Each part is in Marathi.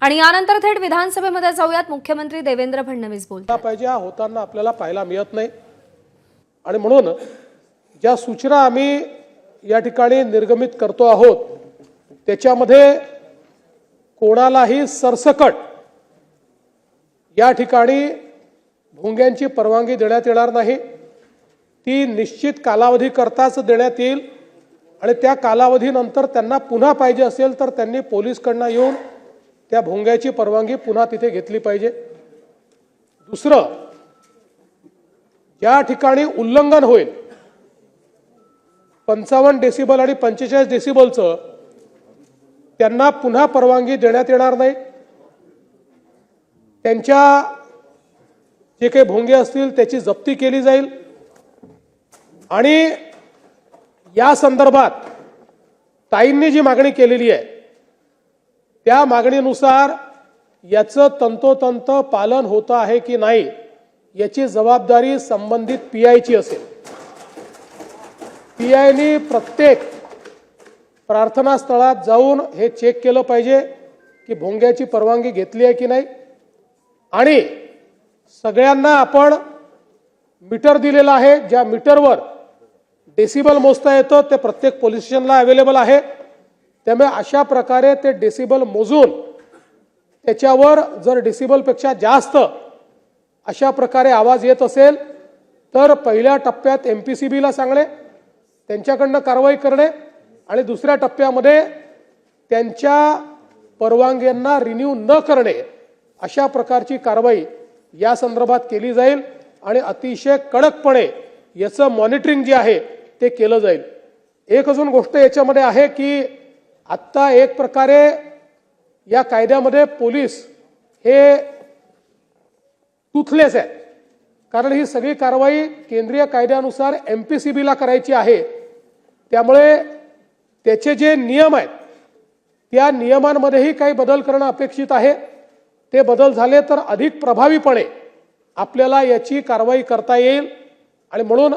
आणि यानंतर थेट विधानसभेमध्ये जाऊयात. मुख्यमंत्री देवेंद्र फडणवीस बोलतात. पाहिजे हा होताना आपल्याला पाहायला मिळत नाही आणि म्हणून ज्या सूचना आम्ही या ठिकाणी निर्गमित करतो आहोत त्याच्यामध्ये कोणालाही सरसकट या ठिकाणी भोंग्यांची परवानगी देण्यात येणार नाही। ती निश्चित कालावधी करताच देण्यात येईल आणि त्या कालावधीनंतर त्यांना पुन्हा पाहिजे असेल तर त्यांनी पोलिसकडनं येऊन त्या भोंग्याची परवानगी पुन्हा तिथे घेतली पाहिजे। दुसरं, ज्या ठिकाणी उल्लंघन होईल 55 डेसिबल आणि 45 डेसिबलचं त्यांना पुन्हा परवानगी देण्यात येणार नाही। त्यांच्या जे काही भोंगे असतील त्याची जप्ती केली जाईल आणि या संदर्भात ताईंनी जी मागणी केलेली आहे त्या मागणीनुसार याचं तंतोतंत पालन होतं आहे की नाही याची जबाबदारी संबंधित पीआयची असेल। पीआयनी प्रत्येक प्रार्थना स्थळात जाऊन हे चेक केलं पाहिजे की भोंग्याची परवानगी घेतली आहे की नाही। आणि सगळ्यांना आपण मीटर दिलेला आहे, ज्या मीटरवर डेसिबल मोजता येतं ते प्रत्येक पोलीस स्टेशनला अवेलेबल आहे। त्यामुळे अशा प्रकारे ते डेसिबल मोजून त्याच्यावर जर डेसिबलपेक्षा जास्त अशा प्रकारे आवाज येत असेल तर पहिल्या टप्प्यात एमपीसीबीला सांगणे, त्यांच्याकडनं कारवाई करणे आणि दुसऱ्या टप्प्यामध्ये त्यांच्या परवानग्यांना रिन्यू न करणे अशा प्रकारची कारवाई या संदर्भात केली जाईल आणि अतिशय कडकपणे याचं मॉनिटरिंग जे आहे ते केलं जाईल। एक अजून गोष्ट याच्यामध्ये आहे की आत्ता एक प्रकारे या कायद्यामध्ये पोलीस हे टूथलेस आहेत, कारण ही सगळी कारवाई केंद्रीय कायद्यानुसार एमपीसीबीला करायची आहे। त्यामुळे त्याचे जे नियम आहेत त्या नियमांमध्येही काही बदल करणं अपेक्षित आहे। ते बदल झाले तर अधिक प्रभावीपणे आपल्याला याची कारवाई करता येईल आणि म्हणून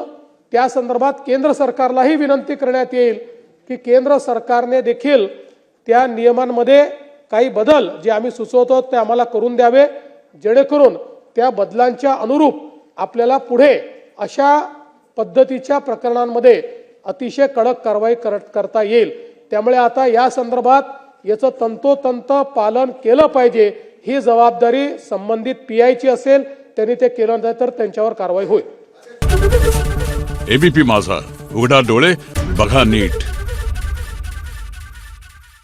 त्या संदर्भात केंद्र सरकारलाही विनंती करण्यात येईल की केंद्र सरकारने देखील त्या नियमांमध्ये काही बदल जे आम्ही सुचवतो ते आम्हाला करून द्यावे, जेणेकरून त्या बदलांच्या अनुरूप आपल्याला पुढे अशा पद्धतीच्या प्रकरणांमध्ये अतिशय कडक कारवाई करता येईल। त्यामुळे आता या संदर्भात याचं तंतोतंत पालन केलं पाहिजे, ही जबाबदारी संबंधित पीआयची असेल। त्यांनी ते केलं नाही तर त्यांच्यावर कारवाई होईल। एबीपी माझा, उघडा डोळे बघा नीट।